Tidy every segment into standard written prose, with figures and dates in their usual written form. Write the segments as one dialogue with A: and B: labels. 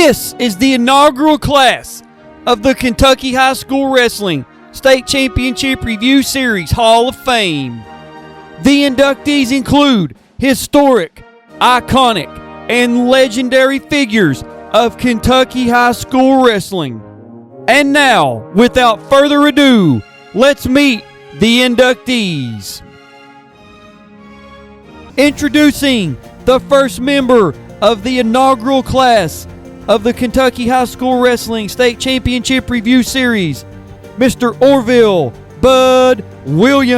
A: This is the inaugural class of the Kentucky High School Wrestling State Championship Review Series Hall of Fame. The inductees include historic, iconic, and legendary figures of Kentucky High School Wrestling. And now, without further ado, let's meet the inductees. Introducing the first member of the inaugural class of the Kentucky High School Wrestling State Championship Review Series, Mr. Orville Bud Williams.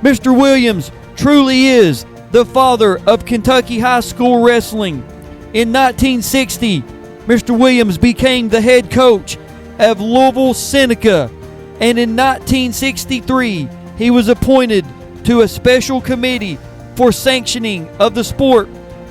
A: Mr. Williams truly is the father of Kentucky High School Wrestling. In 1960, Mr. Williams became the head coach of Louisville Seneca, and in 1963, he was appointed to a special committee for sanctioning of the sport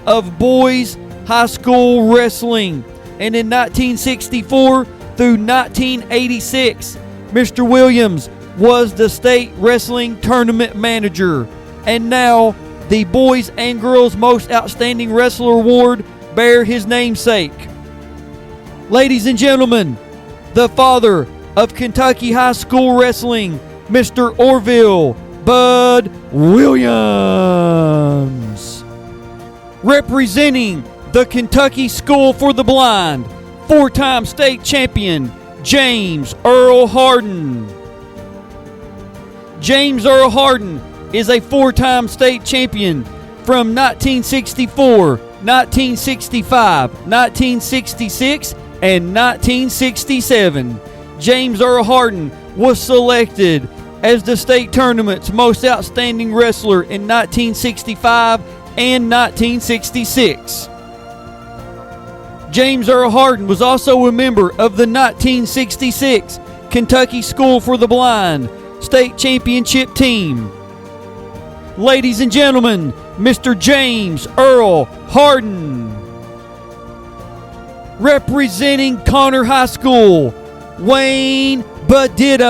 A: of boys high school wrestling. And in 1964 through 1986, Mr. Williams was the state wrestling tournament manager. And now the Boys and Girls Most Outstanding Wrestler Award bear his namesake. Ladies and gentlemen, the father of Kentucky High School Wrestling, Mr. Orville Bud Williams. Representing the Kentucky School for the Blind, four-time state champion, James Earl Harden. James Earl Harden is a four-time state champion from 1964, 1965, 1966, and 1967. James Earl Harden was selected as the state tournament's most outstanding wrestler in 1965 and 1966. James Earl Harden was also a member of the 1966 Kentucky School for the Blind State Championship team. Ladies and gentlemen, Mr. James Earl Harden. Representing Conner High School, Wayne Badita.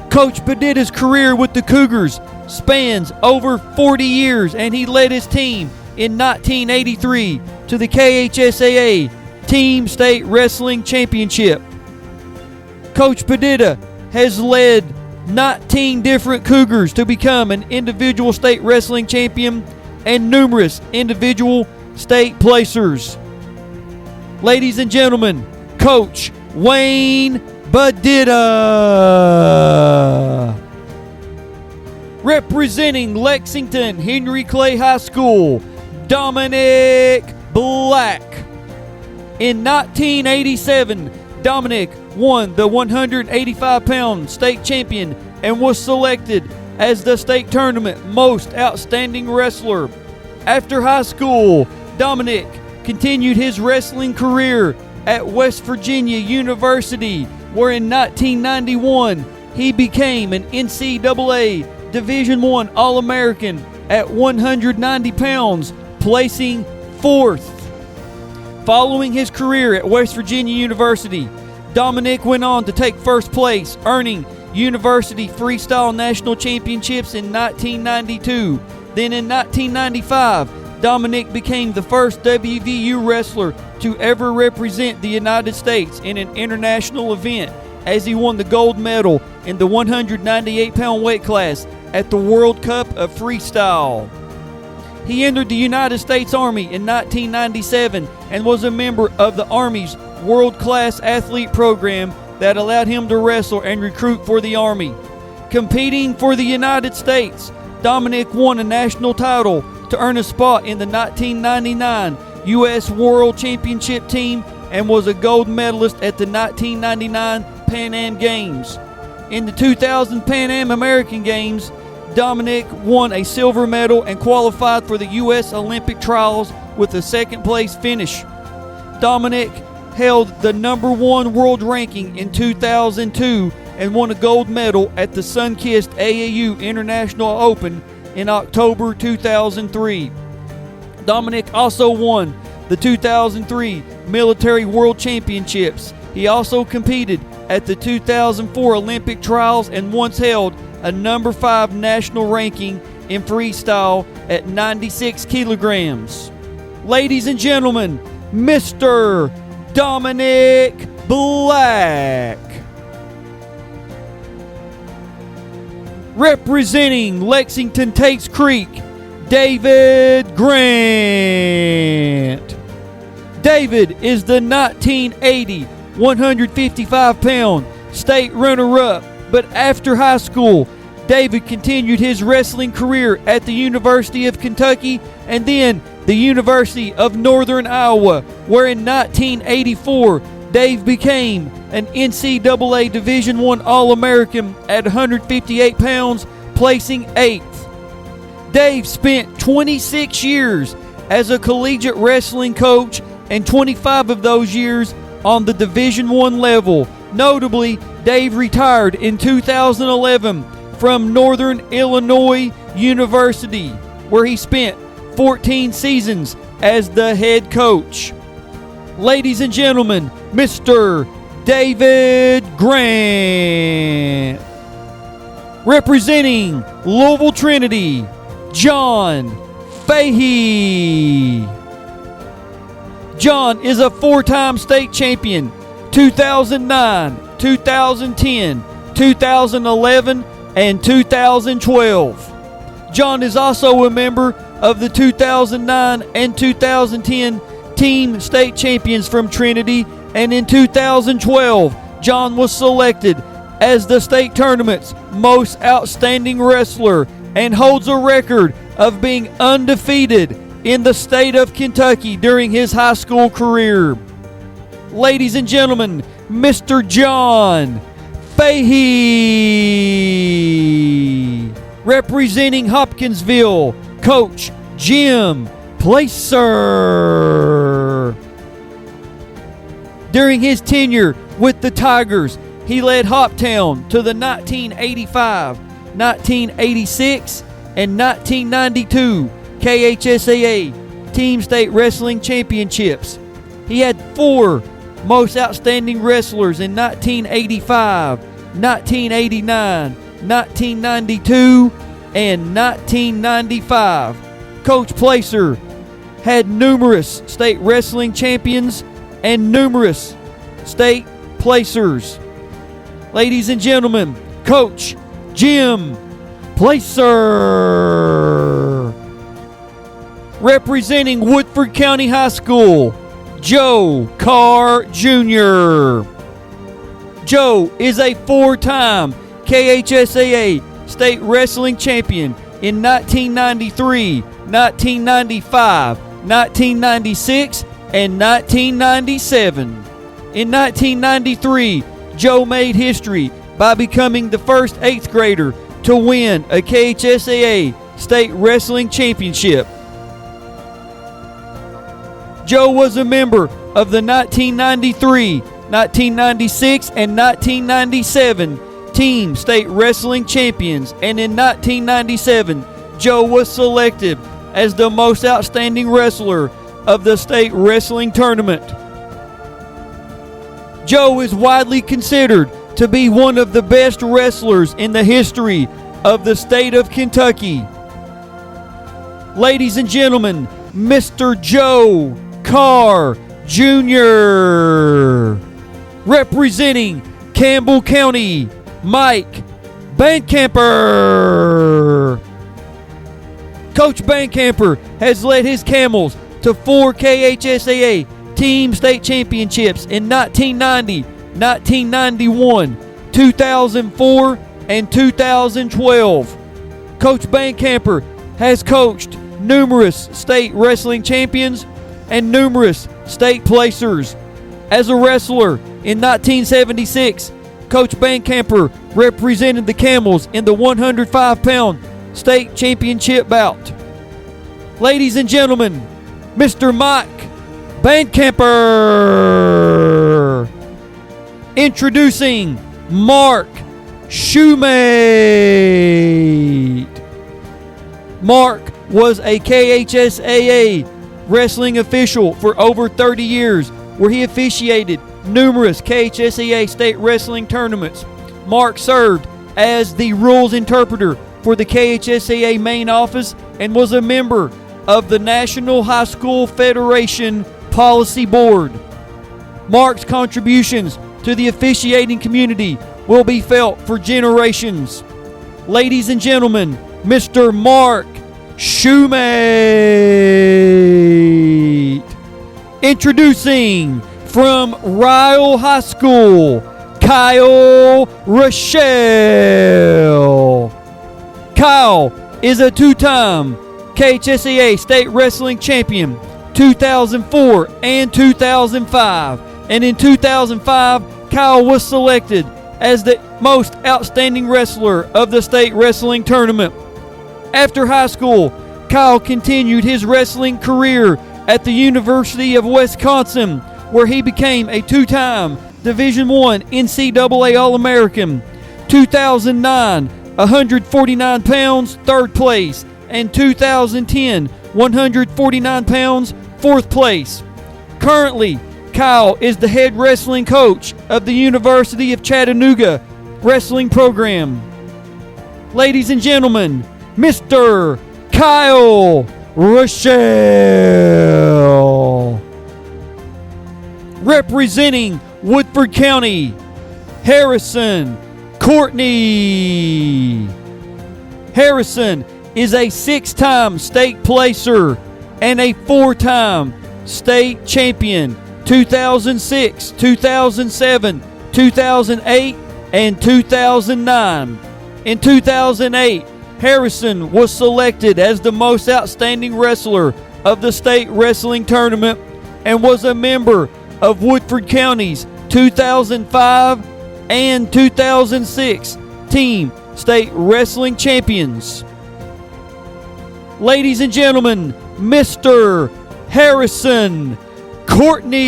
A: Coach Baditta's career with the Cougars spans over 40 years, and he led his team in 1983 to the KHSAA Team State Wrestling Championship. Coach Baditta has led 19 different Cougars to become an individual state wrestling champion and numerous individual state placers. Ladies and gentlemen, Coach Wayne Badita. Representing Lexington Henry Clay High School, Dominic Black. In 1987, Dominic won the 185-pound state champion and was selected as the state tournament most outstanding wrestler. After high school, Dominic continued his wrestling career at West Virginia University, where in 1991 he became an NCAA Division I All-American at 190 pounds, placing fourth. Following his career at West Virginia University, Dominic went on to take first place, earning University Freestyle National Championships in 1992. Then in 1995, Dominic became the first WVU wrestler to ever represent the United States in an international event, as he won the gold medal in the 198-pound weight class at the World Cup of Freestyle. He entered the United States Army in 1997 and was a member of the Army's World Class Athlete program that allowed him to wrestle and recruit for the Army. Competing for the United States, Dominic won a national title to earn a spot in the 1999 U.S. World Championship team and was a gold medalist at the 1999 Pan Am Games. In the 2000 Pan Am American Games, Dominic won a silver medal and qualified for the U.S. Olympic trials with a second-place finish. Dominic held the number 1 world ranking in 2002 and won a gold medal at the sun-kissed AAU International Open in October 2003. Dominic also won the 2003 Military World Championships. He also competed at the 2004 Olympic trials and once held a number 5 national ranking in freestyle at 96 kilograms. Ladies and gentlemen, Mr. Dominic Black. Representing Lexington Tates Creek, David Grant. David is the 1980 155-pound state runner-up, but after high school, David continued his wrestling career at the University of Kentucky and then the University of Northern Iowa, where in 1984, Dave became an NCAA Division I All-American at 158 pounds, placing 8th. Dave spent 26 years as a collegiate wrestling coach and 25 of those years on the Division I level. Notably, Dave retired in 2011 from Northern Illinois University, where he spent 14 seasons as the head coach. Ladies and gentlemen, Mr. David Grant. Representing Louisville Trinity, John Fahey. John is a 4-time state champion, 2009, 2010, 2011, and 2012. John is also a member of the 2009 and 2010 team state champions from Trinity, and in 2012, John was selected as the state tournament's most outstanding wrestler and holds a record of being undefeated in the state of Kentucky during his high school career. Ladies and gentlemen, Mr. John Fahey. Representing Hopkinsville, Coach Jim Placer. During his tenure with the Tigers, he led Hoptown to the 1985, 1986, and 1992 KHSAA Team State Wrestling Championships. He had 4 Most Outstanding Wrestlers in 1985, 1989, 1992, and 1995. Coach Placer had numerous state wrestling champions and numerous state placers. Ladies and gentlemen, Coach Jim Placer. Representing Woodford County High School, Joe Carr Jr. Joe is a 4-time KHSAA State Wrestling Champion in 1993, 1995, 1996, and 1997. In 1993, Joe made history by becoming the first 8th grader to win a KHSAA State Wrestling Championship. Joe was a member of the 1993, 1996, and 1997 Team State Wrestling Champions, and in 1997, Joe was selected as the most outstanding wrestler of the state wrestling tournament. Joe is widely considered to be one of the best wrestlers in the history of the state of Kentucky. Ladies and gentlemen, Mr. Joe Carr Jr. Representing Campbell County, Mike Bandcamper. Coach Bandcamper has led his Camels to 4 KHSAA Team State Championships in 1990, 1991, 2004, and 2012. Coach Bandcamper has coached numerous state wrestling champions and numerous state placers. As a wrestler in 1976, Coach Bandcamper represented the Camels in the 105-pound state championship bout. Ladies and gentlemen, Mr. Mike Bandcamper. Introducing Mark Shoemate. Mark was a KHSAA wrestling official for over 30 years, where he officiated numerous KHSAA state wrestling tournaments. Mark served as the rules interpreter for the KHSAA main office and was a member of the National High School Federation Policy Board. Mark's contributions to the officiating community will be felt for generations. Ladies and gentlemen, Mr. Mark Shoemate. Introducing from Ryle High School, Kyle Rochelle. Kyle is a two-time KHSAA State Wrestling Champion 2004 and 2005. And in 2005, Kyle was selected as the most outstanding wrestler of the state wrestling tournament. After high school, Kyle continued his wrestling career at the University of Wisconsin, where he became a two-time Division I NCAA All-American, 2009, 149 pounds, third place, and 2010, 149 pounds, fourth place. Currently, Kyle is the head wrestling coach of the University of Chattanooga wrestling program. Ladies and gentlemen, Mr. Kyle Rochelle. Representing Woodford County, Harrison Courtney. Harrison is a 6-time state placer and a 4-time state champion, 2006, 2007, 2008, and 2009. In 2008, Harrison was selected as the most outstanding wrestler of the state wrestling tournament and was a member of Woodford County's 2005 and 2006 Team State Wrestling Champions. Ladies and gentlemen, Mr. Harrison Courtney.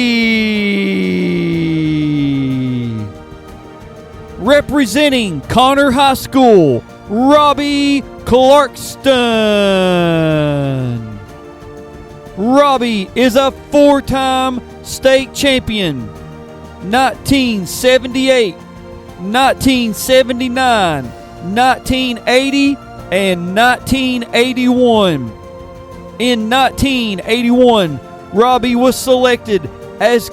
A: Representing Connor High School, Robbie Clarkston. Robbie is a 4-time state champion, 1978, 1979, 1980, and 1981. In 1981, Robbie was selected as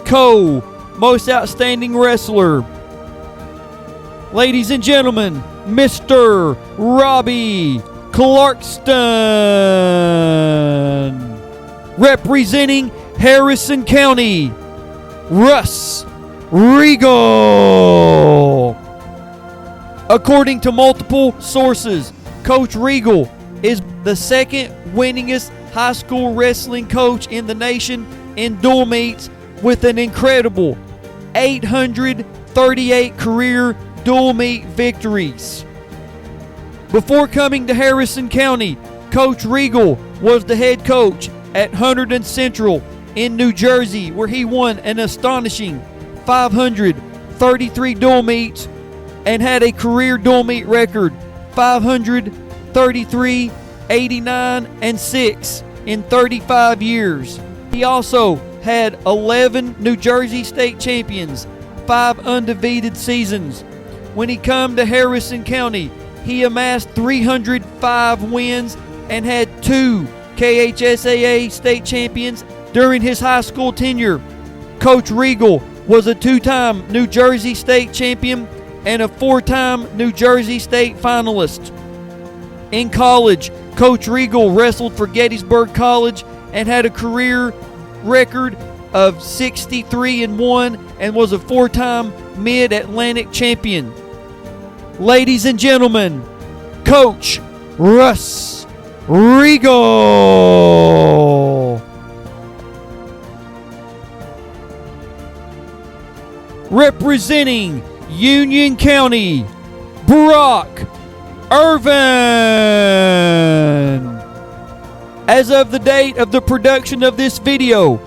A: Most Outstanding Wrestler. Ladies and gentlemen, Mr. Robbie Clarkston. Representing Harrison County, Russ Regal. According to multiple sources, Coach Regal is the second winningest high school wrestling coach in the nation in dual meets with an incredible 838 career dual meet victories. Before coming to Harrison County, Coach Regal was the head coach at Hunterdon Central in New Jersey, where he won an astonishing 533 dual meets and had a career dual meet record 533, 89, and 6 in 35 years. He also had 11 New Jersey state champions, 5 undefeated seasons. When he came to Harrison County, he amassed 305 wins and had 2 KHSAA state champions during his high school tenure. Coach Regal was a 2-time New Jersey state champion and a 4-time New Jersey state finalist. In college, Coach Regal wrestled for Gettysburg College and had a career record of 63-1 and was a 4-time Mid-Atlantic champion. Ladies and gentlemen, Coach Russ Regal. Representing Union County, Brock Irvin. As of the date of the production of this video,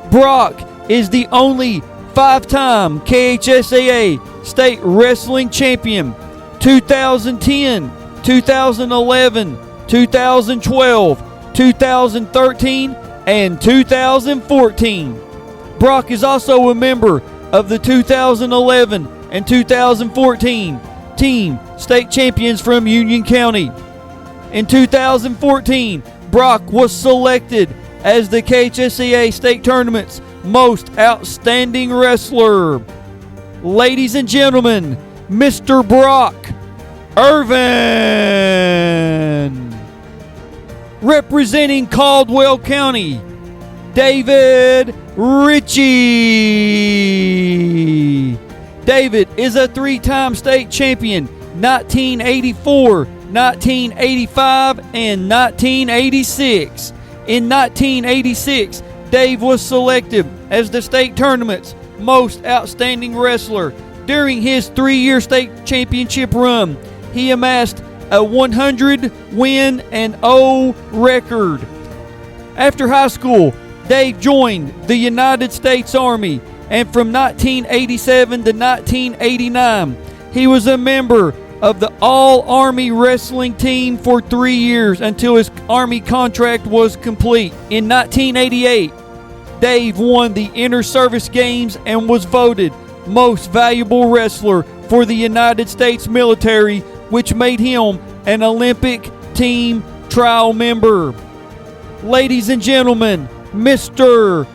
A: Brock is the only 5-time KHSAA State Wrestling Champion, 2010, 2011, 2012, 2013, and 2014. Brock is also a member of the 2011 and 2014 Team State Champions from Union County. In 2014, Brock was selected as the KHSAA State Tournament's Most Outstanding Wrestler. Ladies and gentlemen, Mr. Brock Irvin. Representing Caldwell County, David Ritchie. David is a 3-time state champion, 1984, 1985, and 1986. In 1986, Dave was selected as the state tournament's Most Outstanding Wrestler. During his 3-year state championship run, he amassed a 100-win and 0 record. After high school, Dave joined the United States Army, and from 1987 to 1989, he was a member of the All-Army Wrestling Team for 3 years until his Army contract was complete. In 1988, Dave won the Inter-Service Games and was voted Most Valuable Wrestler for the United States military, which made him an Olympic team trial member. Ladies and gentlemen, Mr.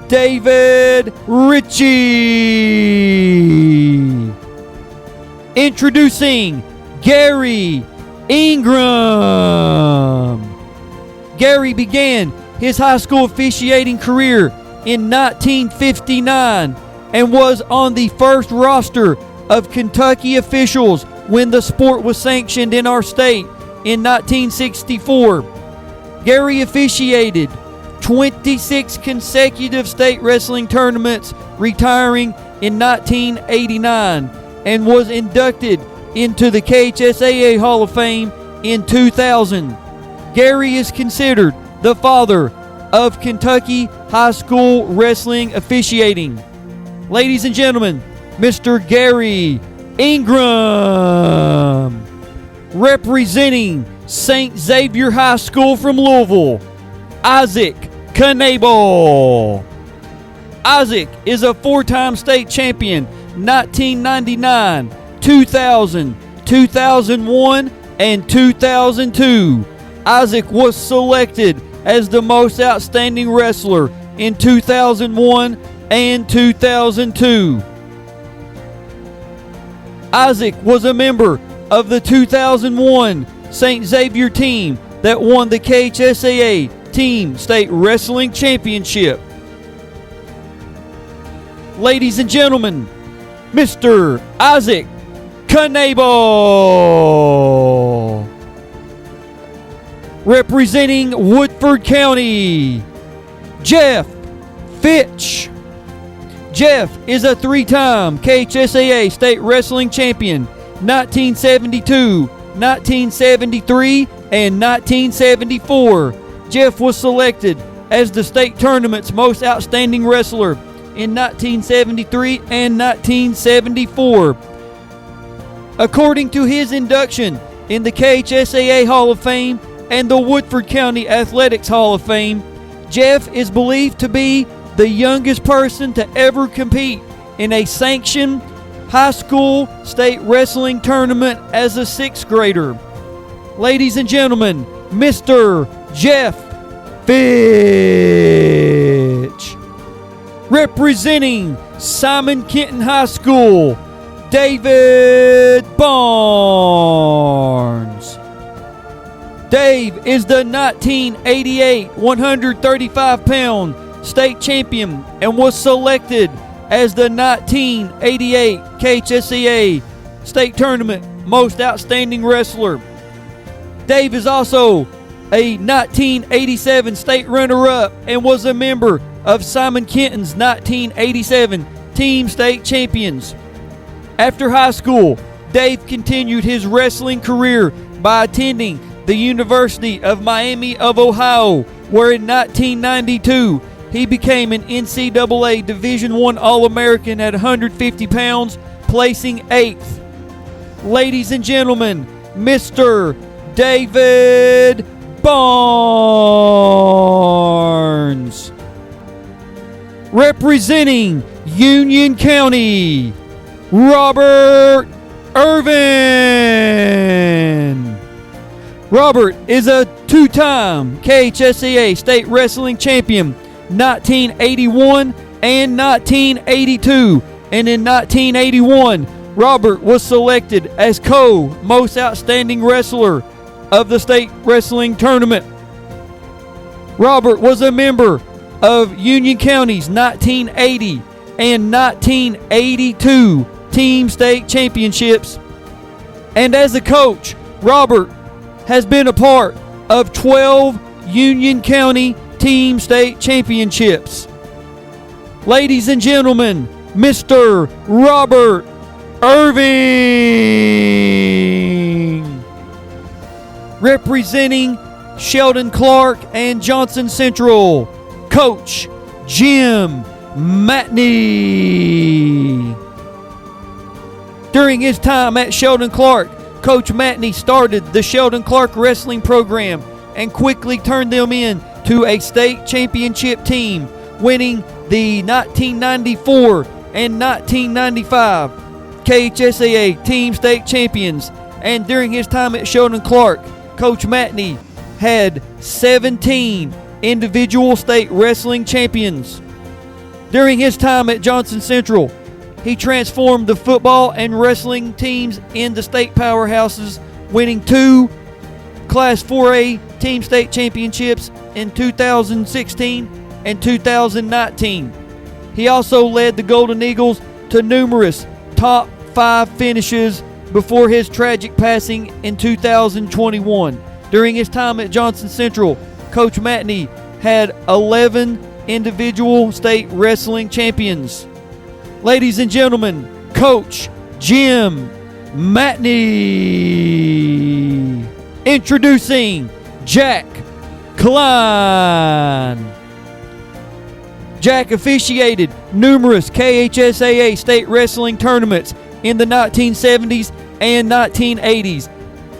A: David Ritchie. Introducing Gary Ingram. Gary began his high school officiating career in 1959 and was on the first roster of Kentucky officials when the sport was sanctioned in our state in 1964. Gary officiated 26 consecutive state wrestling tournaments, retiring in 1989, and was inducted into the KHSAA Hall of Fame in 2000. Gary is considered the father of Kentucky high school wrestling officiating. Ladies and gentlemen, Mr. Gary Ingram. Representing St. Xavier High School from Louisville, Isaac Knable. Isaac is a 4-time state champion, 1999, 2000, 2001, and 2002. Isaac was selected as the Most Outstanding Wrestler in 2001 and 2002. Isaac was a member of the 2001 St. Xavier team that won the KHSAA Team State Wrestling Championship. Ladies and gentlemen, Mr. Isaac Knable. Representing Woodford County, Jeff Fitch. Jeff is a 3-time KHSAA State Wrestling Champion, 1972, 1973, and 1974. Jeff was selected as the state tournament's Most Outstanding Wrestler in 1973 and 1974. According to his induction in the KHSAA Hall of Fame and the Woodford County Athletics Hall of Fame, Jeff is believed to be the youngest person to ever compete in a sanctioned high school state wrestling tournament as a 6th grader. Ladies and gentlemen, Mr. Jeff Fitch. Representing Simon Kenton High School, David Barnes. Dave is the 1988 135-pound state champion and was selected as the 1988 KHSAA State Tournament Most Outstanding Wrestler. Dave is also a 1987 state runner-up and was a member of Simon Kenton's 1987 Team State Champions. After high school, Dave continued his wrestling career by attending the University of Miami of Ohio, where in 1992 he became an NCAA Division I All-American at 150 pounds, placing 8th. Ladies and gentlemen, Mr. David Barnes. Representing Union County, Robert Irvin. Robert is a two-time KHSAA State Wrestling Champion, 1981 and 1982. And in 1981, Robert was selected as co-most outstanding wrestler of the state wrestling tournament. Robert was a member of Union County's 1980 and 1982 team state championships. And as a coach, Robert has been a part of 12 Union County team state championships. Ladies and gentlemen, Mr. Robert Irving. Representing Sheldon Clark and Johnson Central, Coach Jim Matney. During his time at Sheldon Clark, Coach Matney started the Sheldon Clark wrestling program and quickly turned them into a state championship team, winning the 1994 and 1995 KHSAA team state champions. And during his time at Sheldon Clark, Coach Matney had 17 individual state wrestling champions. During his time at Johnson Central, he transformed the football and wrestling teams into state powerhouses, winning 2 Class 4A team state championships in 2016 and 2019. He also led the Golden Eagles to numerous top 5 finishes before his tragic passing in 2021. During his time at Johnson Central, Coach Matney had 11 individual state wrestling champions. Ladies and gentlemen, Coach Jim Matney. Introducing Jack Klein. Jack officiated numerous KHSAA state wrestling tournaments in the 1970s and 1980s.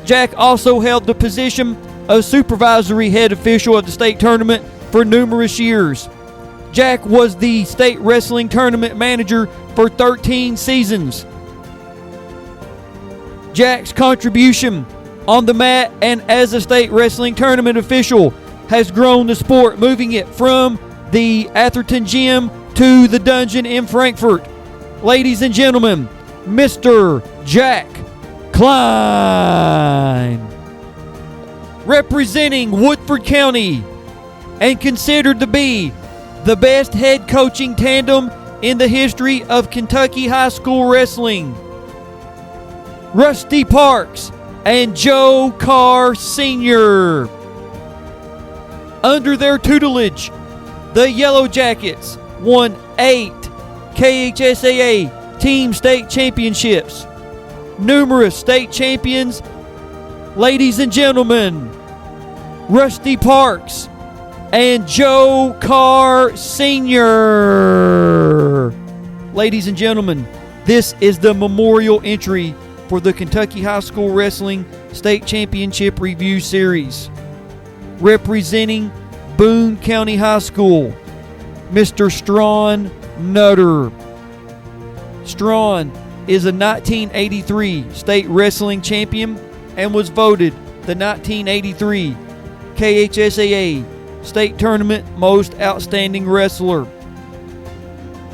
A: Jack also held the position of supervisory head official of the state tournament for numerous years. Jack was the state wrestling tournament manager for 13 seasons. Jack's contribution on the mat and as a state wrestling tournament official has grown the sport, moving it from the Atherton Gym to the Dungeon in Frankfort. Ladies and gentlemen, Mr. Jack Klein. Representing Woodford County and considered to be the best head coaching tandem in the history of Kentucky high school wrestling, Rusty Parks and Joe Carr Sr. Under their tutelage, the Yellow Jackets won 8 KHSAA team state championships. Numerous state champions. Ladies and gentlemen, Rusty Parks and Joe Carr Sr. Ladies and gentlemen, this is the memorial entry for the Kentucky High School Wrestling State Championship Review Series. Representing Boone County High School, Mr. Strawn Nutter. Strawn is a 1983 state wrestling champion and was voted the 1983 KHSAA State Tournament Most Outstanding Wrestler.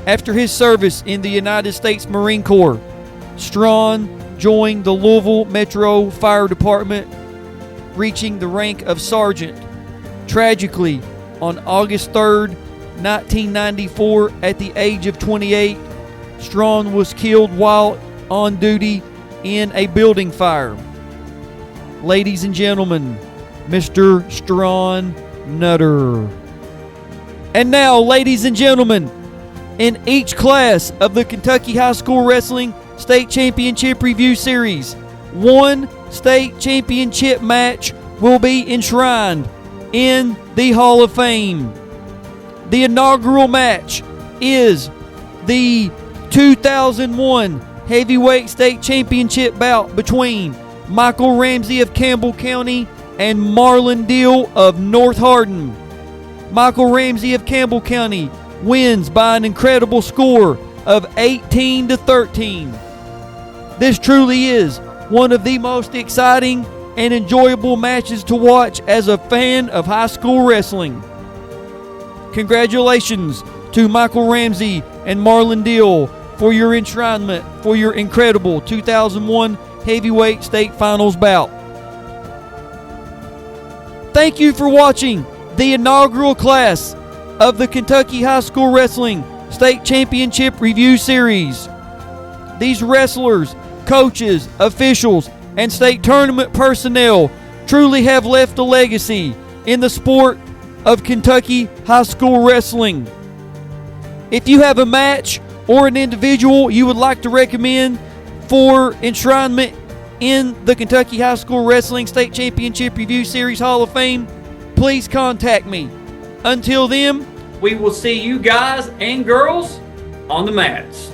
A: After his service in the United States Marine Corps, Strawn joined the Louisville Metro Fire Department, reaching the rank of sergeant. Tragically, on August 3rd, 1994, at the age of 28, Strawn was killed while on duty in a building fire. Ladies and gentlemen, Mr. Strawn Nutter. And now, ladies and gentlemen, in each class of the Kentucky High School Wrestling State Championship Review Series, one state championship match will be enshrined in the Hall of Fame. The inaugural match is the 2001 Heavyweight State Championship bout between Michael Ramsey of Campbell County and Marlon Deal of North Hardin. Michael Ramsey of Campbell County wins by an incredible score of 18-13. This truly is one of the most exciting and enjoyable matches to watch as a fan of high school wrestling. Congratulations to Michael Ramsey and Marlon Deal for your enshrinement for your incredible 2001 Heavyweight State Finals bout. Thank you for watching the inaugural class of the Kentucky High School Wrestling State Championship Review Series. These wrestlers, coaches, officials, and state tournament personnel truly have left a legacy in the sport of Kentucky high school wrestling. If you have a match or an individual you would like to recommend for enshrinement in the Kentucky High School Wrestling State Championship Review Series Hall of Fame, please contact me. Until then, we will see you guys and girls on the mats.